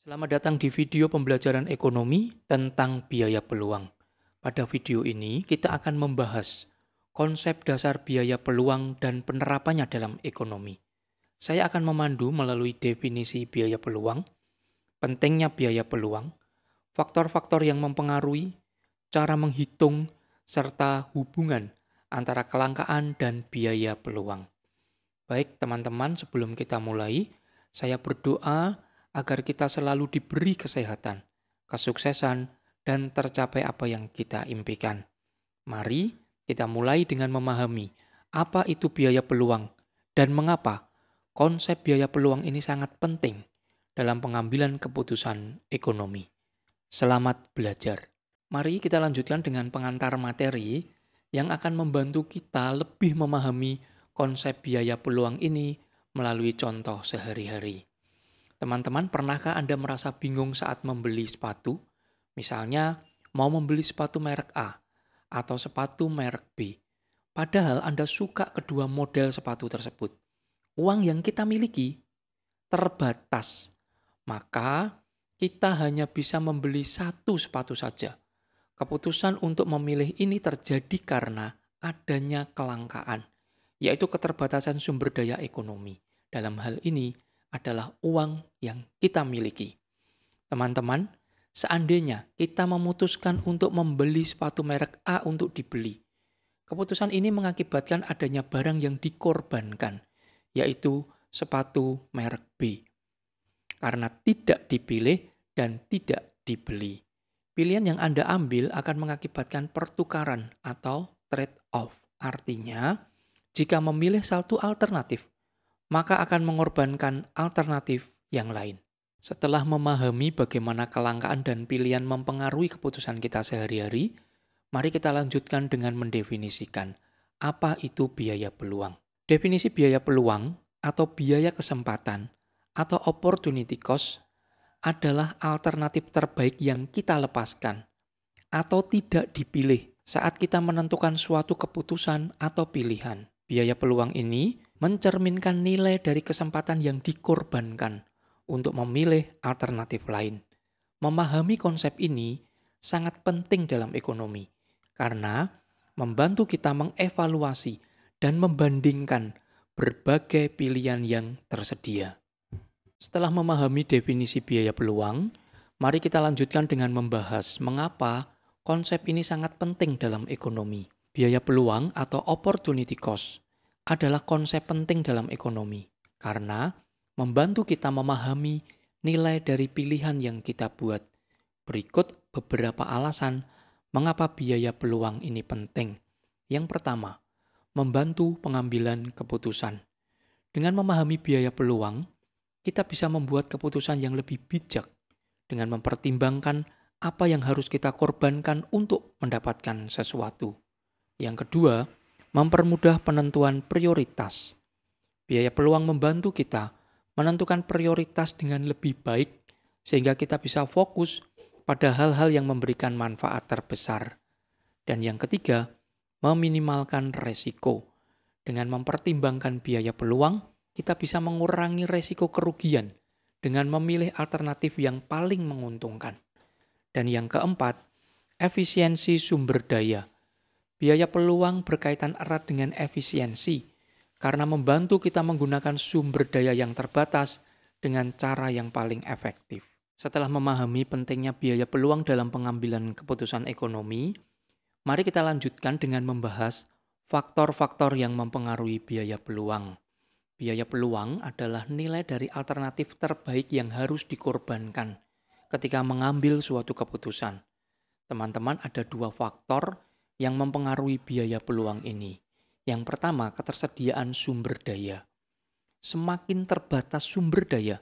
Selamat datang di video pembelajaran ekonomi tentang biaya peluang. Pada video ini, kita akan membahas konsep dasar biaya peluang dan penerapannya dalam ekonomi. Saya akan memandu melalui definisi biaya peluang, pentingnya biaya peluang, faktor-faktor yang mempengaruhi, cara menghitung, serta hubungan antara kelangkaan dan biaya peluang. Baik teman-teman, sebelum kita mulai, saya berdoa agar kita selalu diberi kesehatan, kesuksesan, dan tercapai apa yang kita impikan. Mari kita mulai dengan memahami apa itu biaya peluang dan mengapa konsep biaya peluang ini sangat penting dalam pengambilan keputusan ekonomi. Selamat belajar. Mari kita lanjutkan dengan pengantar materi yang akan membantu kita lebih memahami konsep biaya peluang ini melalui contoh sehari-hari. Teman-teman, pernahkah Anda merasa bingung saat membeli sepatu? Misalnya, mau membeli sepatu merek A atau sepatu merek B. Padahal Anda suka kedua model sepatu tersebut. Uang yang kita miliki terbatas, maka kita hanya bisa membeli satu sepatu saja. Keputusan untuk memilih ini terjadi karena adanya kelangkaan, yaitu keterbatasan sumber daya ekonomi. Dalam hal ini adalah uang yang kita miliki. Teman-teman, seandainya kita memutuskan untuk membeli sepatu merek A untuk dibeli, keputusan ini mengakibatkan adanya barang yang dikorbankan, yaitu sepatu merek B. Karena tidak dipilih dan tidak dibeli. Pilihan yang Anda ambil akan mengakibatkan pertukaran atau trade-off. Artinya, jika memilih satu alternatif, maka akan mengorbankan alternatif yang lain. Setelah memahami bagaimana kelangkaan dan pilihan mempengaruhi keputusan kita sehari-hari, mari kita lanjutkan dengan mendefinisikan apa itu biaya peluang. Definisi biaya peluang atau biaya kesempatan atau opportunity cost adalah alternatif terbaik yang kita lepaskan atau tidak dipilih saat kita menentukan suatu keputusan atau pilihan. Biaya peluang ini mencerminkan nilai dari kesempatan yang dikorbankan untuk memilih alternatif lain. Memahami konsep ini sangat penting dalam ekonomi karena membantu kita mengevaluasi dan membandingkan berbagai pilihan yang tersedia. Setelah memahami definisi biaya peluang, mari kita lanjutkan dengan membahas mengapa konsep ini sangat penting dalam ekonomi. Biaya peluang atau opportunity cost adalah konsep penting dalam ekonomi karena membantu kita memahami nilai dari pilihan yang kita buat. Berikut beberapa alasan mengapa biaya peluang ini penting. Yang pertama, membantu pengambilan keputusan. Dengan memahami biaya peluang, kita bisa membuat keputusan yang lebih bijak dengan mempertimbangkan apa yang harus kita korbankan untuk mendapatkan sesuatu. Yang kedua, mempermudah penentuan prioritas. Biaya peluang membantu kita menentukan prioritas dengan lebih baik sehingga kita bisa fokus pada hal-hal yang memberikan manfaat terbesar. Dan yang ketiga, meminimalkan resiko. Dengan mempertimbangkan biaya peluang, kita bisa mengurangi resiko kerugian dengan memilih alternatif yang paling menguntungkan. Dan yang keempat, efisiensi sumber daya. Biaya peluang berkaitan erat dengan efisiensi karena membantu kita menggunakan sumber daya yang terbatas dengan cara yang paling efektif. Setelah memahami pentingnya biaya peluang dalam pengambilan keputusan ekonomi, mari kita lanjutkan dengan membahas faktor-faktor yang mempengaruhi biaya peluang. Biaya peluang adalah nilai dari alternatif terbaik yang harus dikorbankan ketika mengambil suatu keputusan. Teman-teman, ada dua faktor yang mempengaruhi biaya peluang ini. Yang pertama, ketersediaan sumber daya. Semakin terbatas sumber daya,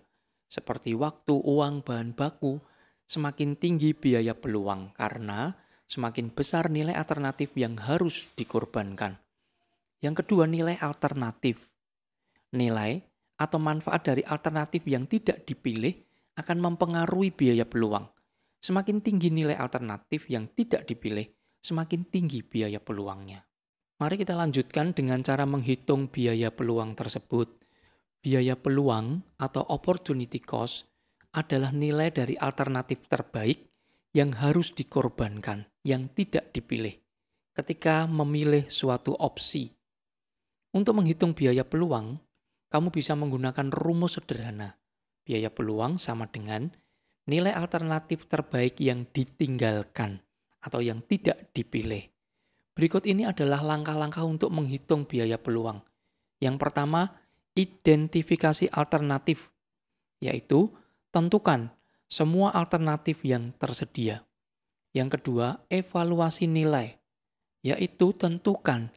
seperti waktu, uang, bahan baku, semakin tinggi biaya peluang karena semakin besar nilai alternatif yang harus dikorbankan. Yang kedua, nilai alternatif. Nilai atau manfaat dari alternatif yang tidak dipilih akan mempengaruhi biaya peluang. Semakin tinggi nilai alternatif yang tidak dipilih, semakin tinggi biaya peluangnya. Mari kita lanjutkan dengan cara menghitung biaya peluang tersebut. Biaya peluang atau opportunity cost adalah nilai dari alternatif terbaik yang harus dikorbankan, yang tidak dipilih ketika memilih suatu opsi. Untuk menghitung biaya peluang, kamu bisa menggunakan rumus sederhana. Biaya peluang sama dengan nilai alternatif terbaik yang ditinggalkan atau yang tidak dipilih. Berikut ini adalah langkah-langkah untuk menghitung biaya peluang. Yang pertama, identifikasi alternatif, yaitu tentukan semua alternatif yang tersedia. Yang kedua, evaluasi nilai, yaitu tentukan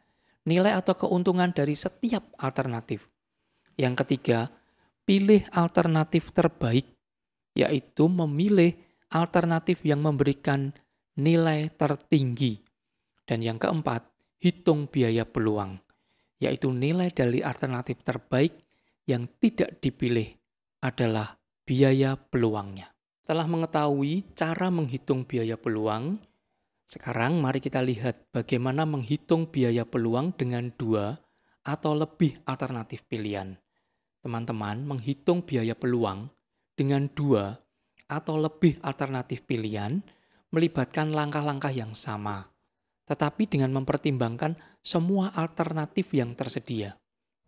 nilai atau keuntungan dari setiap alternatif. Yang ketiga, pilih alternatif terbaik, yaitu memilih alternatif yang memberikan nilai tertinggi. Dan yang keempat, hitung biaya peluang, yaitu nilai dari alternatif terbaik yang tidak dipilih adalah biaya peluangnya. Setelah mengetahui cara menghitung biaya peluang, sekarang mari kita lihat bagaimana menghitung biaya peluang dengan 2 atau lebih alternatif pilihan. Teman-teman, menghitung biaya peluang dengan 2 atau lebih alternatif pilihan melibatkan langkah-langkah yang sama, tetapi dengan mempertimbangkan semua alternatif yang tersedia.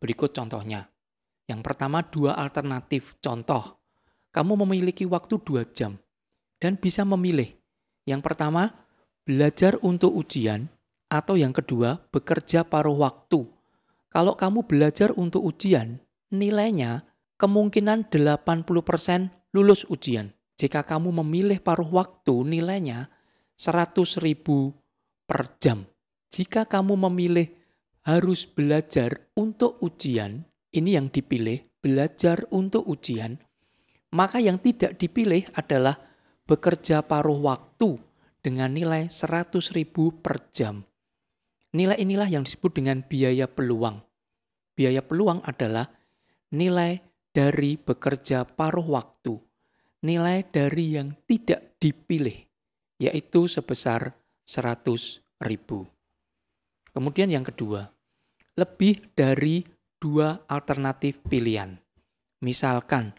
Berikut contohnya. Yang pertama, 2 alternatif. Contoh, kamu memiliki waktu 2 jam dan bisa memilih. Yang pertama, belajar untuk ujian, atau yang kedua, bekerja paruh waktu. Kalau kamu belajar untuk ujian, nilainya kemungkinan 80% lulus ujian. Jika kamu memilih paruh waktu, nilainya 100.000 per jam. Jika kamu memilih harus belajar untuk ujian, ini yang dipilih, belajar untuk ujian, maka yang tidak dipilih adalah bekerja paruh waktu dengan nilai 100.000 per jam. Nilai inilah yang disebut dengan biaya peluang. Biaya peluang adalah nilai dari bekerja paruh waktu, nilai dari yang tidak dipilih, yaitu sebesar 100.000. Kemudian yang kedua, lebih dari 2 alternatif pilihan. Misalkan,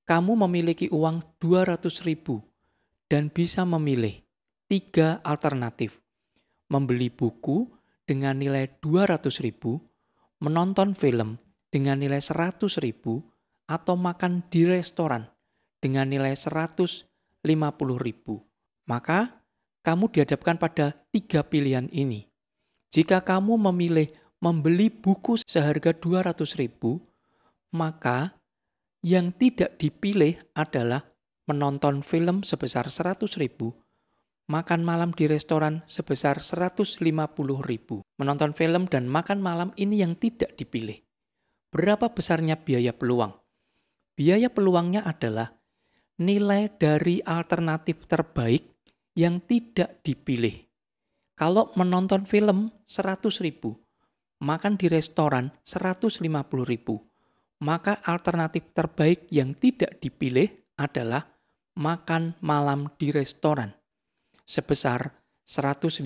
kamu memiliki uang 200.000 dan bisa memilih 3 alternatif. Membeli buku dengan nilai 200.000, menonton film dengan nilai 100.000, atau makan di restoran dengan nilai 150.000. Maka, kamu dihadapkan pada 3 pilihan ini. Jika kamu memilih membeli buku seharga 200.000, maka yang tidak dipilih adalah menonton film sebesar 100.000, makan malam di restoran sebesar 150.000. Menonton film dan makan malam ini yang tidak dipilih. Berapa besarnya biaya peluang? Biaya peluangnya adalah nilai dari alternatif terbaik yang tidak dipilih. Kalau menonton film 100.000, makan di restoran 150.000, maka alternatif terbaik yang tidak dipilih adalah makan malam di restoran sebesar 150.000.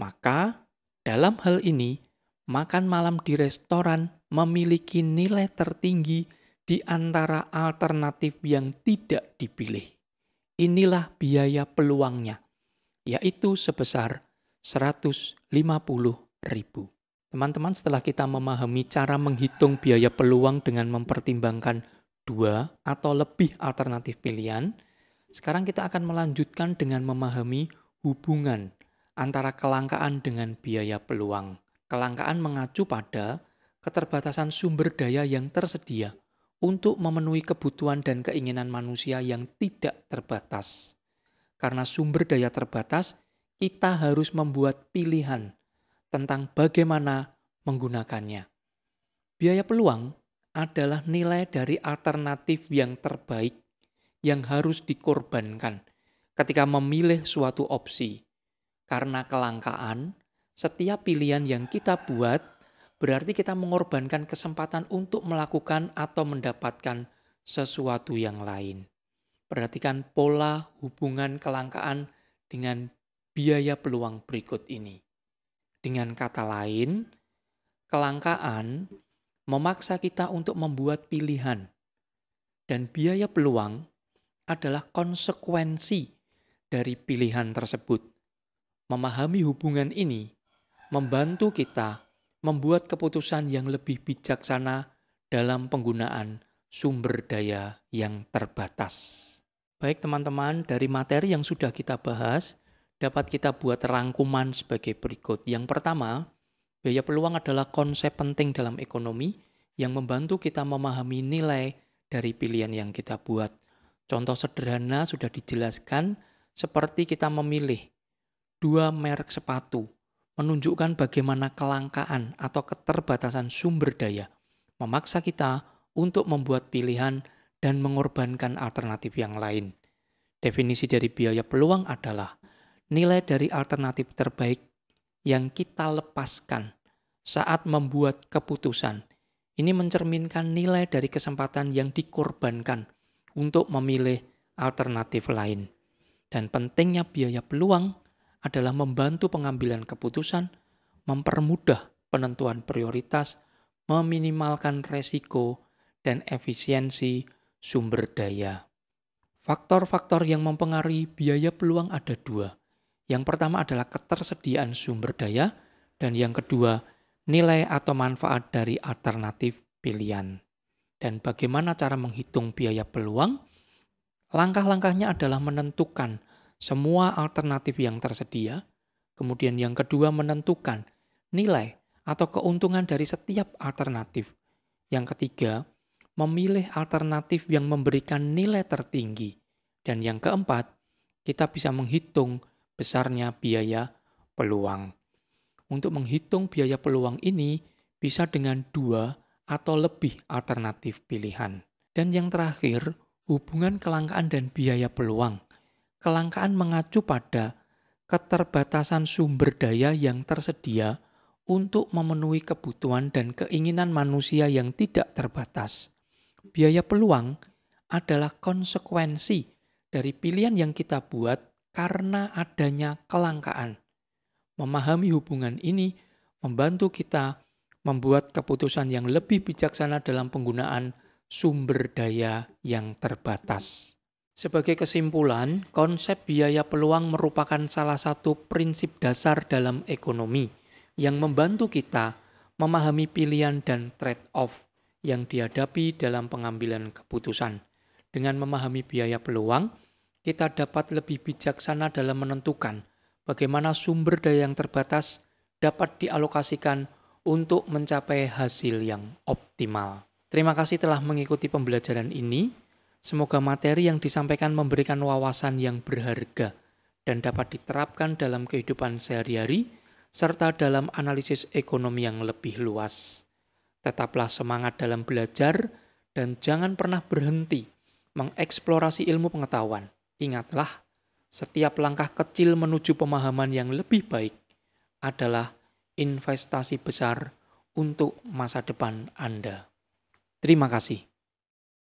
Maka dalam hal ini, makan malam di restoran memiliki nilai tertinggi di antara alternatif yang tidak dipilih. Inilah biaya peluangnya, yaitu sebesar 150.000. Teman-teman, setelah kita memahami cara menghitung biaya peluang dengan mempertimbangkan 2 atau lebih alternatif pilihan, sekarang kita akan melanjutkan dengan memahami hubungan antara kelangkaan dengan biaya peluang. Kelangkaan mengacu pada keterbatasan sumber daya yang tersedia untuk memenuhi kebutuhan dan keinginan manusia yang tidak terbatas. Karena sumber daya terbatas, kita harus membuat pilihan tentang bagaimana menggunakannya. Biaya peluang adalah nilai dari alternatif yang terbaik yang harus dikorbankan ketika memilih suatu opsi. Karena kelangkaan, setiap pilihan yang kita buat berarti kita mengorbankan kesempatan untuk melakukan atau mendapatkan sesuatu yang lain. Perhatikan pola hubungan kelangkaan dengan biaya peluang berikut ini. Dengan kata lain, kelangkaan memaksa kita untuk membuat pilihan Dan biaya peluang adalah konsekuensi dari pilihan tersebut. Memahami hubungan ini membantu kita membuat keputusan yang lebih bijaksana dalam penggunaan sumber daya yang terbatas. Baik teman-teman, dari materi yang sudah kita bahas, dapat kita buat rangkuman sebagai berikut. Yang pertama, biaya peluang adalah konsep penting dalam ekonomi yang membantu kita memahami nilai dari pilihan yang kita buat. Contoh sederhana sudah dijelaskan, seperti kita memilih 2 merek sepatu, menunjukkan bagaimana kelangkaan atau keterbatasan sumber daya memaksa kita untuk membuat pilihan dan mengorbankan alternatif yang lain. Definisi dari biaya peluang adalah nilai dari alternatif terbaik yang kita lepaskan saat membuat keputusan. Ini mencerminkan nilai dari kesempatan yang dikorbankan untuk memilih alternatif lain. Dan pentingnya biaya peluang adalah membantu pengambilan keputusan, mempermudah penentuan prioritas, meminimalkan resiko, dan efisiensi sumber daya. Faktor-faktor yang mempengaruhi biaya peluang ada 2. Yang pertama adalah ketersediaan sumber daya, dan yang kedua, nilai atau manfaat dari alternatif pilihan. Dan bagaimana cara menghitung biaya peluang? Langkah-langkahnya adalah menentukan semua alternatif yang tersedia, kemudian yang kedua menentukan nilai atau keuntungan dari setiap alternatif. Yang ketiga, memilih alternatif yang memberikan nilai tertinggi. Dan yang keempat, kita bisa menghitung besarnya biaya peluang. Untuk menghitung biaya peluang ini bisa dengan 2 atau lebih alternatif pilihan. Dan yang terakhir, hubungan kelangkaan dan biaya peluang. Kelangkaan mengacu pada keterbatasan sumber daya yang tersedia untuk memenuhi kebutuhan dan keinginan manusia yang tidak terbatas. Biaya peluang adalah konsekuensi dari pilihan yang kita buat karena adanya kelangkaan. Memahami hubungan ini membantu kita membuat keputusan yang lebih bijaksana dalam penggunaan sumber daya yang terbatas. Sebagai kesimpulan, konsep biaya peluang merupakan salah satu prinsip dasar dalam ekonomi yang membantu kita memahami pilihan dan trade-off yang dihadapi dalam pengambilan keputusan. Dengan memahami biaya peluang, kita dapat lebih bijaksana dalam menentukan bagaimana sumber daya yang terbatas dapat dialokasikan untuk mencapai hasil yang optimal. Terima kasih telah mengikuti pembelajaran ini. Semoga materi yang disampaikan memberikan wawasan yang berharga dan dapat diterapkan dalam kehidupan sehari-hari serta dalam analisis ekonomi yang lebih luas. Tetaplah semangat dalam belajar dan jangan pernah berhenti mengeksplorasi ilmu pengetahuan. Ingatlah, setiap langkah kecil menuju pemahaman yang lebih baik adalah investasi besar untuk masa depan Anda. Terima kasih.